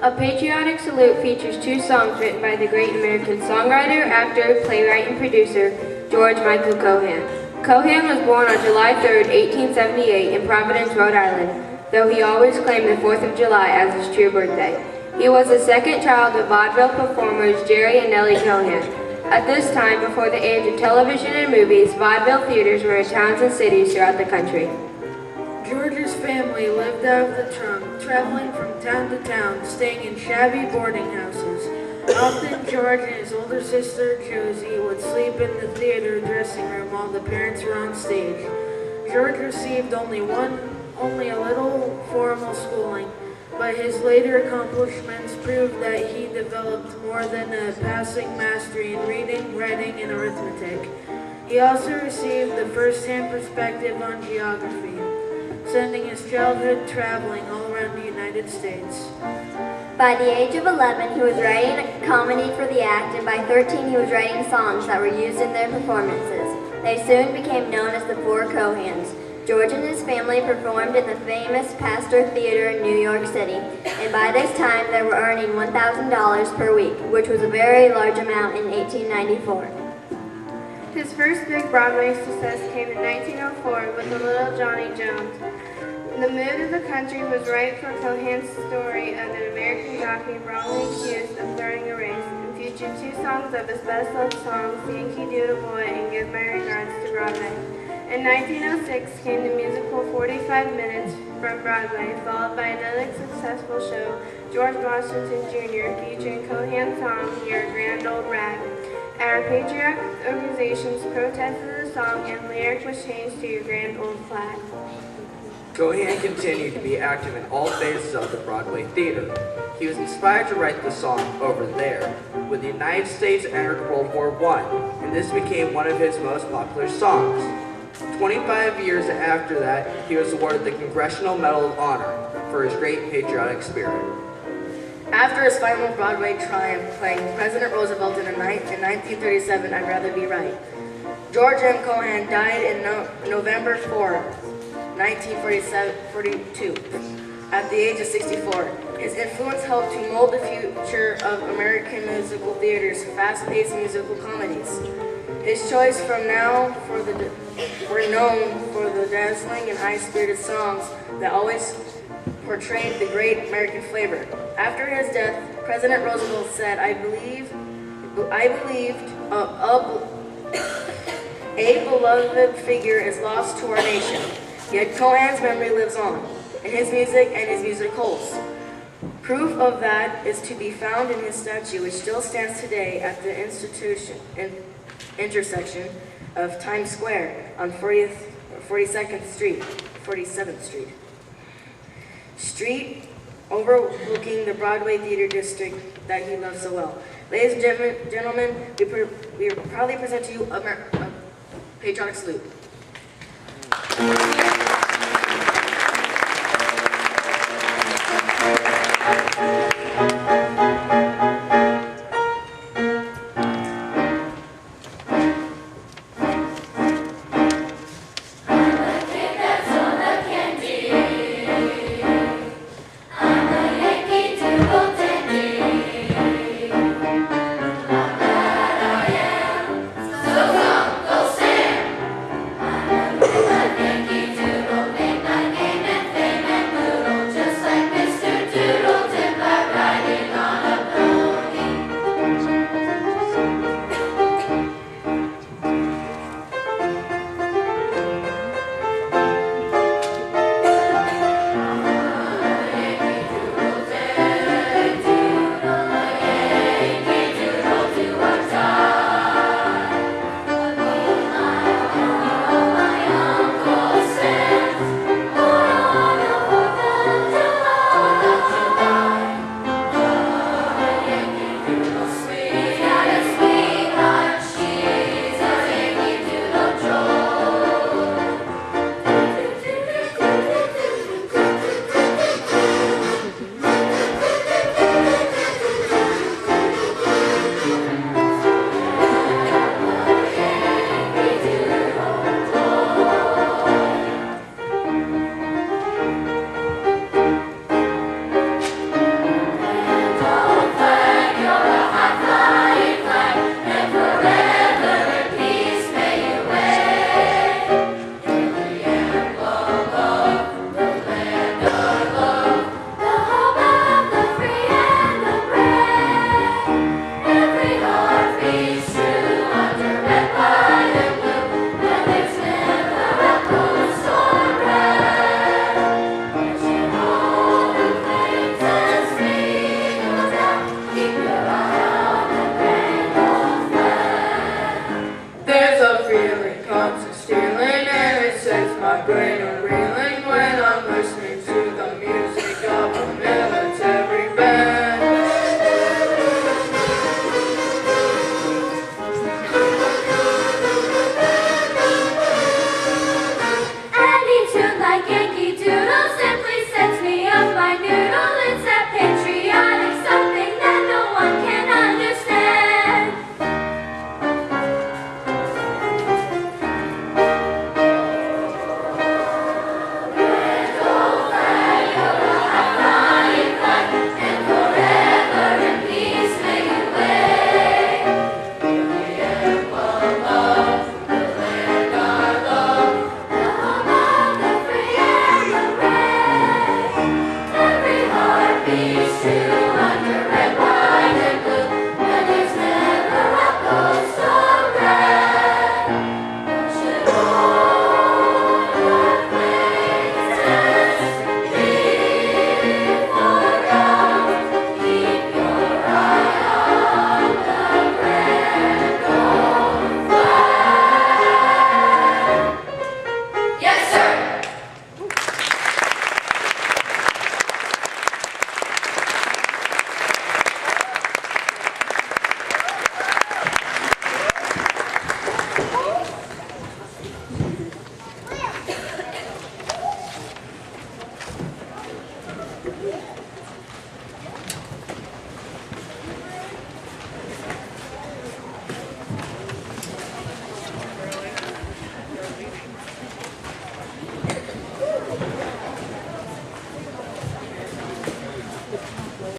A Patriotic Salute features two songs written by the great American songwriter, actor, playwright, and producer, George Michael Cohan. Cohan was born on July 3, 1878 in Providence, Rhode Island, though he always claimed the 4th of July as his true birthday. He was the second child of vaudeville performers Jerry and Nellie Cohan. At this time, before the age of television and movies, vaudeville theaters were in towns and cities throughout the country. George's family lived out of the trunk, traveling from town to town, staying in shabby boarding houses. Often George and his older sister Josie would sleep in the theater dressing room while the parents were on stage. George received only a little formal schooling, but his later accomplishments proved that he developed more than a passing mastery in reading, writing, and arithmetic. He also received the first-hand perspective on geography, spending his childhood traveling all around the United States. By the age of 11, he was writing a comedy for the act, and by 13, he was writing songs that were used in their performances. They soon became known as the Four Cohans. George and his family performed in the famous Pastor Theater in New York City, and by this time, they were earning $1,000 per week, which was a very large amount in 1894. His first big Broadway success came in 1904 with The Little Johnny Jones. The mood of the country was right for Cohan's story of an American jockey wrongly accused of throwing a race, and featured two songs of his best-loved songs, Yankee Doodle Boy and Give My Regards to Broadway. In 1906 came the musical 45 Minutes from Broadway, followed by another successful show, George Washington Jr., featuring Cohan's song, You're a Grand Old Rag. Our patriotic organizations protested the song, and lyric was changed to Your Grand Old Flag. Cohan continued to be active in all phases of the Broadway theater. He was inspired to write the song Over There when the United States entered World War I, and this became one of his most popular songs. 25 years after that, he was awarded the Congressional Medal of Honor for his great patriotic spirit. After his final Broadway triumph playing President Roosevelt in 1937, I'd Rather Be Right, George M. Cohan died in November 4, 1942, at the age of 64. His influence helped to mold the future of American musical theater's fast-paced musical comedies. His choice from now were known for the dazzling and high-spirited songs that always portrayed the great American flavor. After his death, President Roosevelt said, I believed a beloved figure is lost to our nation. Yet Cohan's memory lives on, in his music and his musicals. Proof of that is to be found in his statue, which still stands today at the intersection of Times Square on 47th Street, overlooking the Broadway theater district that he loves so well. Ladies and gentlemen, we proudly present to you a Patriotic Salute. Yankee Doodle my brain unreeling when I'm listening to the music of a military band. Any tune like Yankee Doodle simply sets me off my noodle. It's that patriotic something that no one can understand.